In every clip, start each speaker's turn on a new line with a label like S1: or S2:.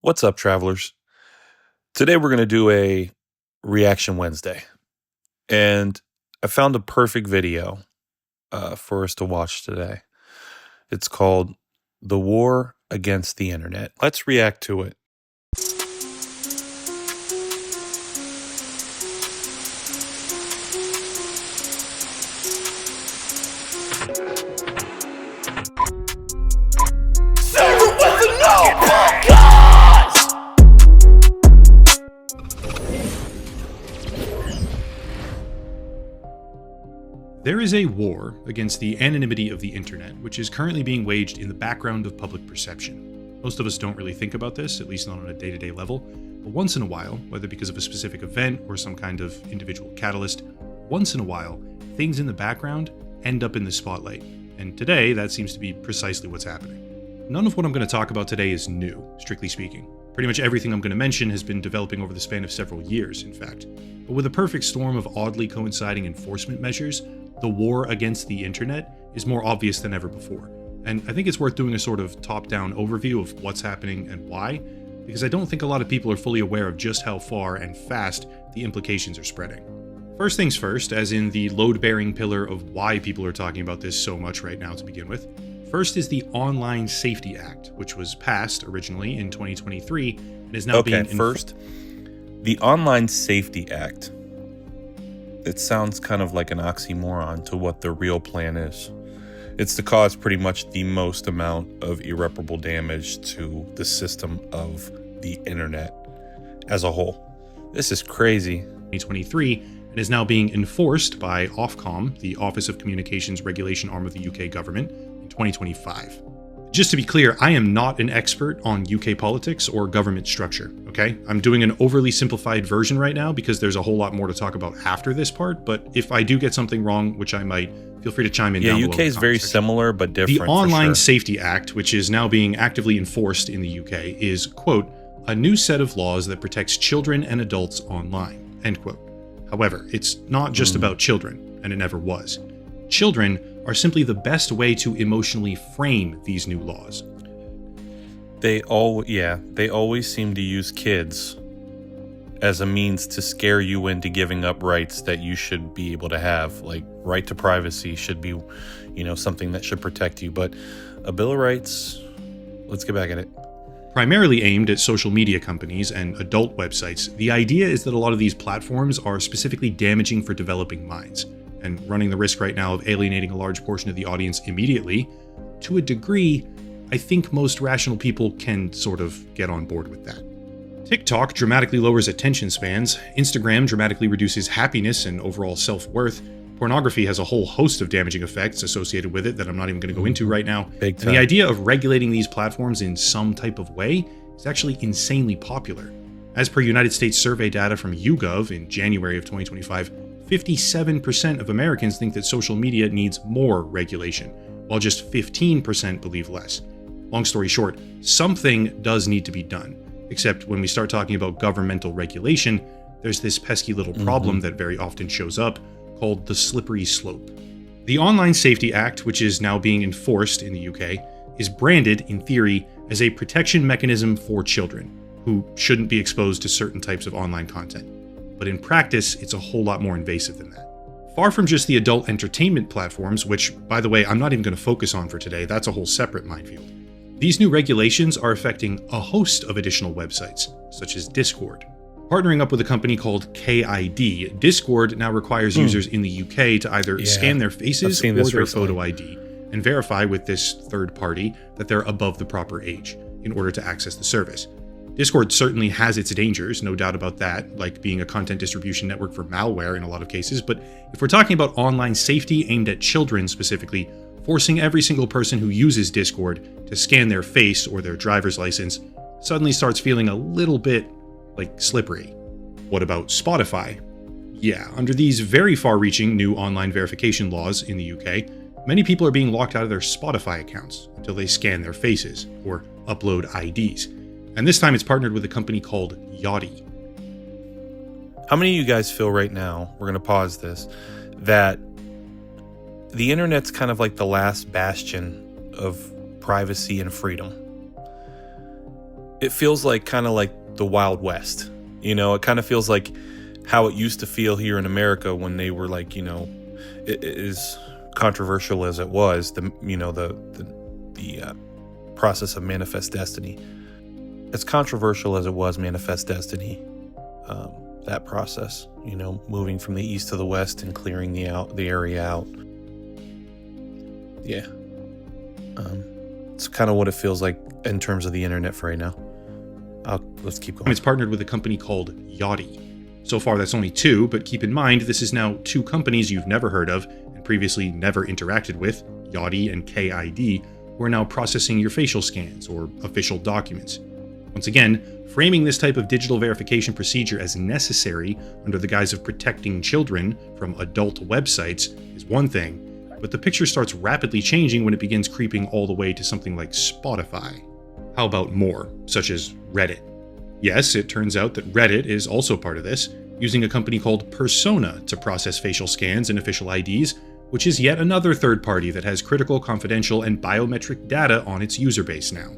S1: What's up, travelers? Today we're going to do a Reaction Wednesday. And I found a perfect video for us to watch today. It's called The War Against the Internet. Let's react to it.
S2: There is a war against the anonymity of the internet, which is currently being waged in the background of public perception. Most of us don't really think about this, at least not on a day-to-day level, but once in a while, whether because of a specific event or some kind of individual catalyst, once in a while, things in the background end up in the spotlight. And today, that seems to be precisely what's happening. None of what I'm going to talk about today is new, strictly speaking. Pretty much everything I'm going to mention has been developing over the span of several years, in fact. But with a perfect storm of oddly coinciding enforcement measures, the war against the internet is more obvious than ever before. And I think it's worth doing a sort of top-down overview of what's happening and why, because I don't think a lot of people are fully aware of just how far and fast the implications are spreading. First things first, as in the load-bearing pillar of why people are talking about this so much right now to begin with. First is the Online Safety Act, which was passed originally in 2023 and is now being...
S1: First, the Online Safety Act. It sounds kind of like an oxymoron to what the real plan is. It's to cause pretty much the most amount of irreparable damage to the system of the internet as a whole. This is crazy.
S2: 2023 and is now being enforced by Ofcom, the Office of Communications Regulation arm of the UK government, in 2025. Just to be clear, I am not an expert on UK politics or government structure, okay? I'm doing an overly simplified version right now because there's a whole lot more to talk about after this part, but if I do get something wrong, which I might, feel free to chime in down below.
S1: UK is very similar but different.
S2: The Online Safety Act, which is now being actively enforced in the UK, is, quote, a new set of laws that protects children and adults online, end quote. However, it's not just about children, and it never was. Children are simply the best way to emotionally frame these new laws.
S1: They always seem to use kids as a means to scare you into giving up rights that you should be able to have. Like, right to privacy should be, something that should protect you. But a Bill of Rights, let's get back at it.
S2: Primarily aimed at social media companies and adult websites, the idea is that a lot of these platforms are specifically damaging for developing minds, and running the risk right now of alienating a large portion of the audience immediately. To a degree, I think most rational people can sort of get on board with that. TikTok dramatically lowers attention spans, Instagram dramatically reduces happiness and overall self-worth, pornography has a whole host of damaging effects associated with it that I'm not even going to go into right now,
S1: Big time.
S2: And the idea of regulating these platforms in some type of way is actually insanely popular. As per United States survey data from YouGov in January of 2025, 57% of Americans think that social media needs more regulation, while just 15% believe less. Long story short, something does need to be done. Except when we start talking about governmental regulation, there's this pesky little problem that very often shows up called the slippery slope. The Online Safety Act, which is now being enforced in the UK, is branded, in theory, as a protection mechanism for children, who shouldn't be exposed to certain types of online content. But in practice, it's a whole lot more invasive than that. Far from just the adult entertainment platforms, which, by the way, I'm not even going to focus on for today, that's a whole separate minefield. These new regulations are affecting a host of additional websites, such as Discord. Partnering up with a company called KID, Discord now requires users in the UK to either scan their faces or their photo ID and verify with this third party that they're above the proper age in order to access the service. Discord certainly has its dangers, no doubt about that, like being a content distribution network for malware in a lot of cases, but if we're talking about online safety aimed at children specifically, forcing every single person who uses Discord to scan their face or their driver's license suddenly starts feeling a little bit, slippery. What about Spotify? Yeah, under these very far-reaching new online verification laws in the UK, many people are being locked out of their Spotify accounts until they scan their faces or upload IDs. And this time it's partnered with a company called Yachty.
S1: How many of you guys feel right now, we're going to pause this, that the internet's kind of like the last bastion of privacy and freedom? it feels like kind of like the Wild West. It kind of feels like how it used to feel here in America when they were like, as controversial as it was, the process of manifest destiny. As controversial as it was, manifest destiny, that process, moving from the east to the west and clearing the area out. Yeah. It's kind of what it feels like in terms of the internet for right now. Let's keep going.
S2: It's partnered with a company called Yachty. So far, that's only 2, but keep in mind, this is now 2 companies you've never heard of and previously never interacted with, Yachty and KID, who are now processing your facial scans or official documents. Once again, framing this type of digital verification procedure as necessary under the guise of protecting children from adult websites is one thing, but the picture starts rapidly changing when it begins creeping all the way to something like Spotify. How about more, such as Reddit? Yes, it turns out that Reddit is also part of this, using a company called Persona to process facial scans and official IDs, which is yet another third party that has critical, confidential, and biometric data on its user base now.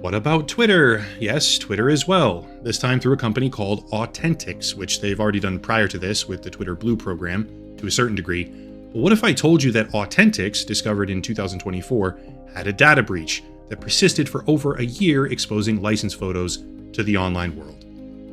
S2: What about Twitter? Yes, Twitter as well, this time through a company called Authentics, which they've already done prior to this with the Twitter Blue program, to a certain degree. But what if I told you that Authentics, discovered in 2024, had a data breach that persisted for over a year, exposing license photos to the online world?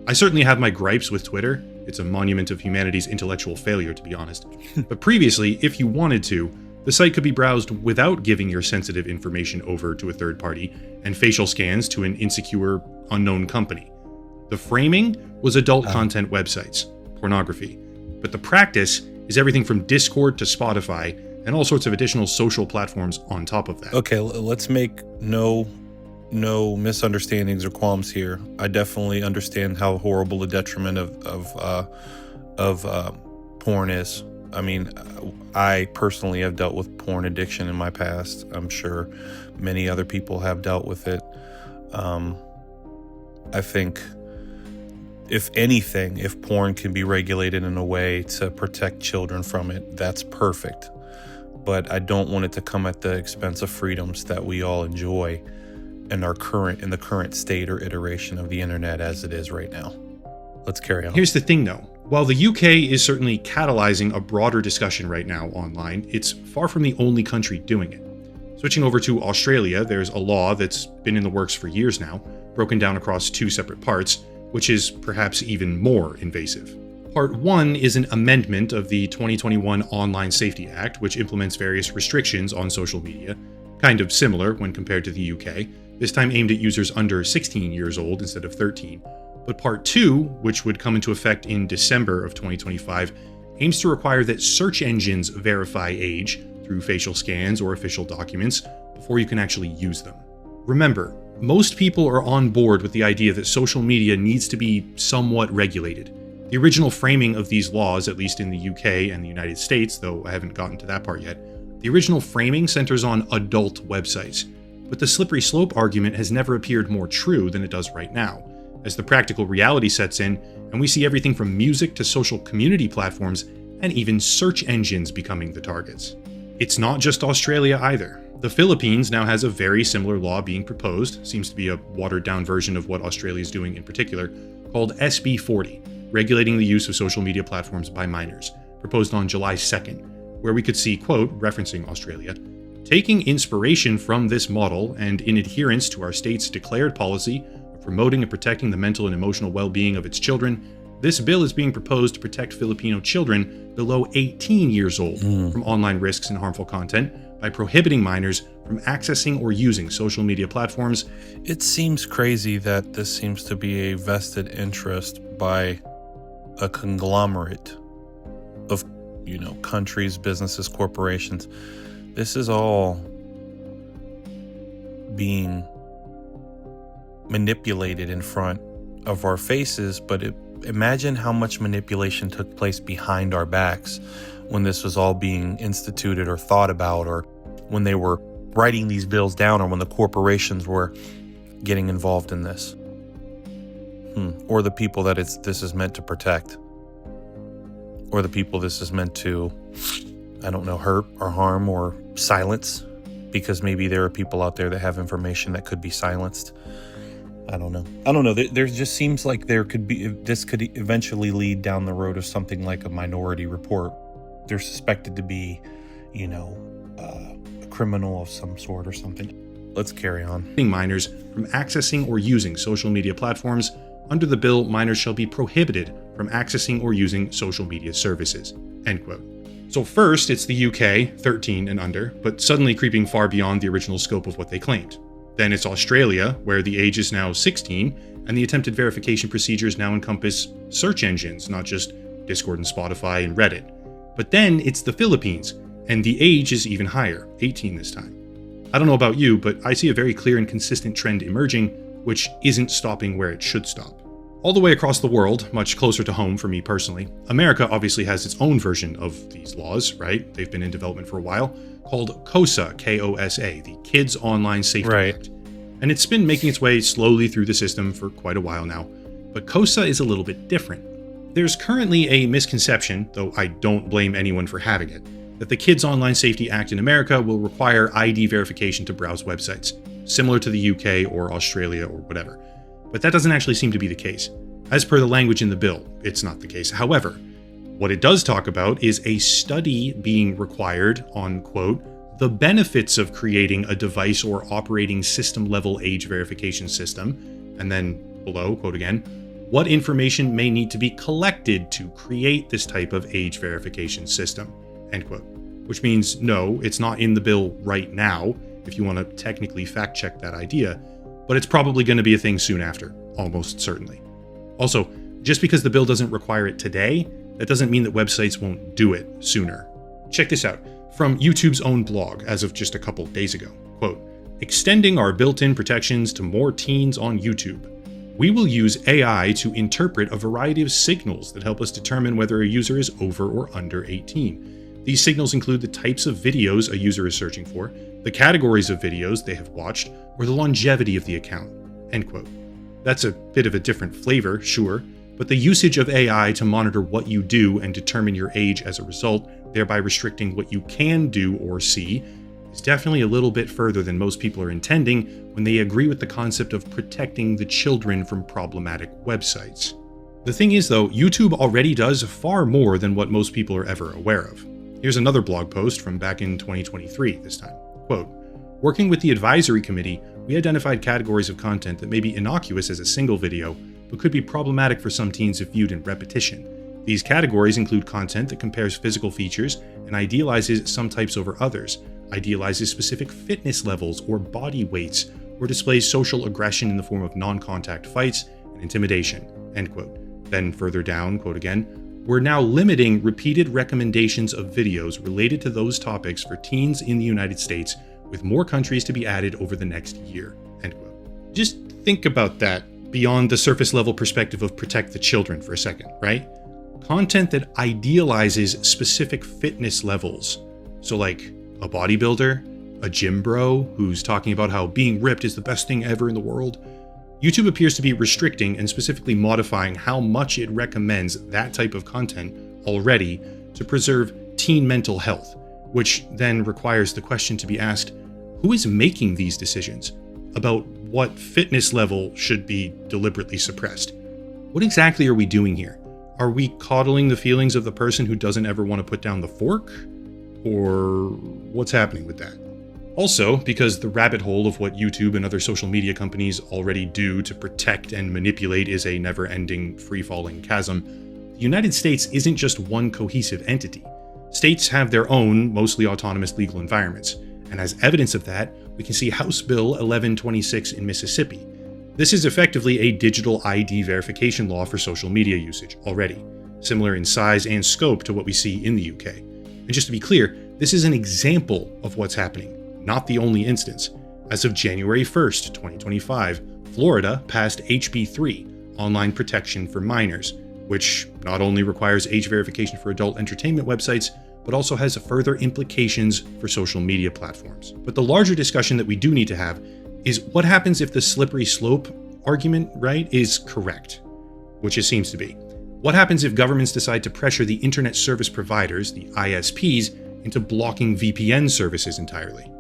S2: I certainly have my gripes with Twitter. It's a monument of humanity's intellectual failure, to be honest. But previously, if you wanted to, the site could be browsed without giving your sensitive information over to a third party and facial scans to an insecure, unknown company. The framing was adult content websites, pornography. But the practice is everything from Discord to Spotify and all sorts of additional social platforms on top of that.
S1: Okay, let's make no misunderstandings or qualms here. I definitely understand how horrible a detriment of porn is. I mean, I personally have dealt with porn addiction in my past. I'm sure many other people have dealt with it. I think, if anything, if porn can be regulated in a way to protect children from it, that's perfect. But I don't want it to come at the expense of freedoms that we all enjoy in the current state or iteration of the internet as it is right now. Let's carry on.
S2: Here's the thing though. While the UK is certainly catalyzing a broader discussion right now online, it's far from the only country doing it. Switching over to Australia, there's a law that's been in the works for years now, broken down across 2 separate parts, which is perhaps even more invasive. Part 1 is an amendment of the 2021 Online Safety Act, which implements various restrictions on social media, kind of similar when compared to the UK, this time aimed at users under 16 years old instead of 13. But Part 2, which would come into effect in December of 2025, aims to require that search engines verify age through facial scans or official documents before you can actually use them. Remember, most people are on board with the idea that social media needs to be somewhat regulated. The original framing of these laws, at least in the UK and the United States, though I haven't gotten to that part yet, the original framing centers on adult websites. But the slippery slope argument has never appeared more true than it does right now, as the practical reality sets in and we see everything from music to social community platforms and even search engines becoming the targets. It's not just Australia either. The Philippines now has a very similar law being proposed, seems to be a watered-down version of what Australia is doing in particular, called SB40, regulating the use of social media platforms by minors, proposed on July 2nd, where we could see, quote, referencing Australia, taking inspiration from this model and in adherence to our state's declared policy of promoting and protecting the mental and emotional well-being of its children, this bill is being proposed to protect Filipino children below 18 years old from online risks and harmful content by prohibiting minors from accessing or using social media platforms.
S1: It seems crazy that this seems to be a vested interest by a conglomerate of, countries, businesses, corporations. This is all being manipulated in front of our faces, but imagine how much manipulation took place behind our backs when this was all being instituted or thought about, or when they were writing these bills down, or when the corporations were getting involved in this. Or the people that this is meant to protect. Or the people this is meant to, hurt or harm or silence, because maybe there are people out there that have information that could be silenced. I don't know. There just seems like this could eventually lead down the road of something like a Minority Report. They're suspected to be, a criminal of some sort or something. Let's carry on.
S2: Minors from accessing or using social media platforms. Under the bill, minors shall be prohibited from accessing or using social media services. End quote. So first, it's the UK, 13 and under, but suddenly creeping far beyond the original scope of what they claimed. Then it's Australia, where the age is now 16, and the attempted verification procedures now encompass search engines, not just Discord and Spotify and Reddit. But then it's the Philippines, and the age is even higher, 18 this time. I don't know about you, but I see a very clear and consistent trend emerging, which isn't stopping where it should stop. All the way across the world, much closer to home for me personally, America obviously has its own version of these laws, right? They've been in development for a while, called KOSA, K-O-S-A, the Kids Online Safety Act. And it's been making its way slowly through the system for quite a while now. But KOSA is a little bit different. There's currently a misconception, though I don't blame anyone for having it, that the Kids Online Safety Act in America will require ID verification to browse websites, similar to the UK or Australia or whatever. But that doesn't actually seem to be the case. As per the language in the bill, it's not the case. However, what it does talk about is a study being required on, quote, the benefits of creating a device or operating system level age verification system, and then below, quote again, what information may need to be collected to create this type of age verification system, end quote. Which means, no, it's not in the bill right now, if you want to technically fact check that idea, but it's probably going to be a thing soon after, almost certainly. Also, just because the bill doesn't require it today, that doesn't mean that websites won't do it sooner. Check this out, from YouTube's own blog as of just a couple days ago. Quote, extending our built-in protections to more teens on YouTube. We will use AI to interpret a variety of signals that help us determine whether a user is over or under 18. These signals include the types of videos a user is searching for, the categories of videos they have watched, or the longevity of the account. End quote. That's a bit of a different flavor, sure, but the usage of AI to monitor what you do and determine your age as a result, thereby restricting what you can do or see, is definitely a little bit further than most people are intending when they agree with the concept of protecting the children from problematic websites. The thing is though, YouTube already does far more than what most people are ever aware of. Here's another blog post from back in 2023 this time. Quote, working with the advisory committee, we identified categories of content that may be innocuous as a single video, but could be problematic for some teens if viewed in repetition. These categories include content that compares physical features and idealizes some types over others, idealizes specific fitness levels or body weights, or displays social aggression in the form of non-contact fights and intimidation, end quote. Then further down, quote again, we're now limiting repeated recommendations of videos related to those topics for teens in the United States, with more countries to be added over the next year, end quote. Just think about that beyond the surface level perspective of protect the children for a second, right? Content that idealizes specific fitness levels. So like a bodybuilder, a gym bro who's talking about how being ripped is the best thing ever in the world. YouTube appears to be restricting and specifically modifying how much it recommends that type of content already to preserve teen mental health, which then requires the question to be asked, who is making these decisions about what fitness level should be deliberately suppressed? What exactly are we doing here? Are we coddling the feelings of the person who doesn't ever want to put down the fork? Or what's happening with that? Also, because the rabbit hole of what YouTube and other social media companies already do to protect and manipulate is a never-ending, free-falling chasm, the United States isn't just one cohesive entity. States have their own, mostly autonomous legal environments, and as evidence of that, we can see House Bill 1126 in Mississippi. This is effectively a digital ID verification law for social media usage already, similar in size and scope to what we see in the UK. And just to be clear, this is an example of what's happening, not the only instance. As of January 1st, 2025, Florida passed HB.5, Online Protection for Minors, which not only requires age verification for adult entertainment websites, but also has further implications for social media platforms. But the larger discussion that we do need to have is what happens if the slippery slope argument, right, is correct, which it seems to be. What happens if governments decide to pressure the internet service providers, the ISPs, into blocking VPN services entirely?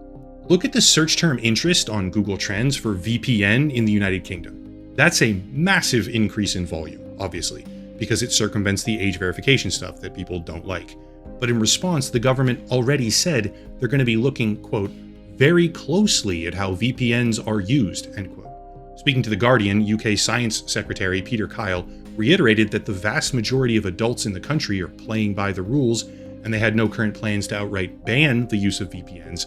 S2: Look at the search term interest on Google Trends for VPN in the United Kingdom. That's a massive increase in volume, obviously, because it circumvents the age verification stuff that people don't like. But in response, the government already said they're going to be looking, quote, very closely at how VPNs are used, end quote. Speaking to The Guardian, UK Science Secretary Peter Kyle reiterated that the vast majority of adults in the country are playing by the rules, and they had no current plans to outright ban the use of VPNs.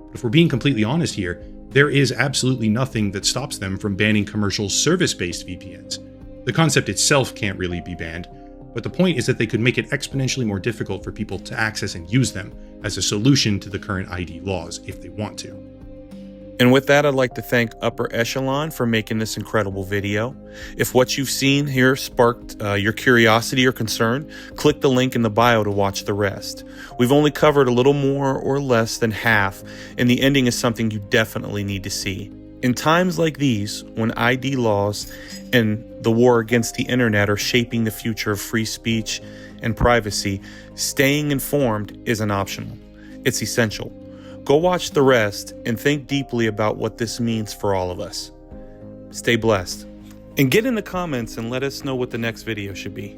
S2: But if we're being completely honest here, there is absolutely nothing that stops them from banning commercial service-based VPNs. The concept itself can't really be banned, but the point is that they could make it exponentially more difficult for people to access and use them as a solution to the current ID laws if they want to.
S1: And with that, I'd like to thank Upper Echelon for making this incredible video. If what you've seen here sparked your curiosity or concern, click the link in the bio to watch the rest. We've only covered a little more or less than half, and the ending is something you definitely need to see. In times like these, when ID laws and the war against the internet are shaping the future of free speech and privacy, staying informed isn't optional. It's essential. Go watch the rest and think deeply about what this means for all of us. Stay blessed. And get in the comments and let us know what the next video should be.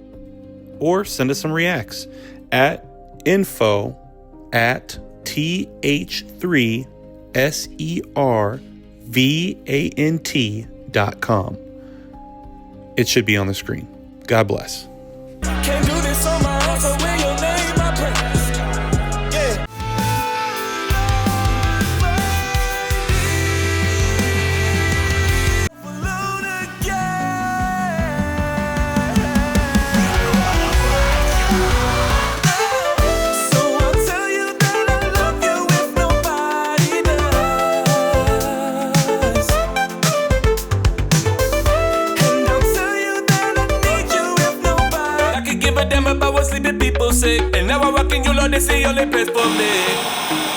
S1: Or send us some reacts at info@th3servant.com. It should be on the screen. God bless.
S3: Can't do this on my own, so will your name my praise? Yeah. Alone again. So I'll tell you that I love you if nobody does. And I'll tell you that I need you if nobody. I could give a damn about what sleeping people say. And now I'm rocking you, Lord, they say only praise for me.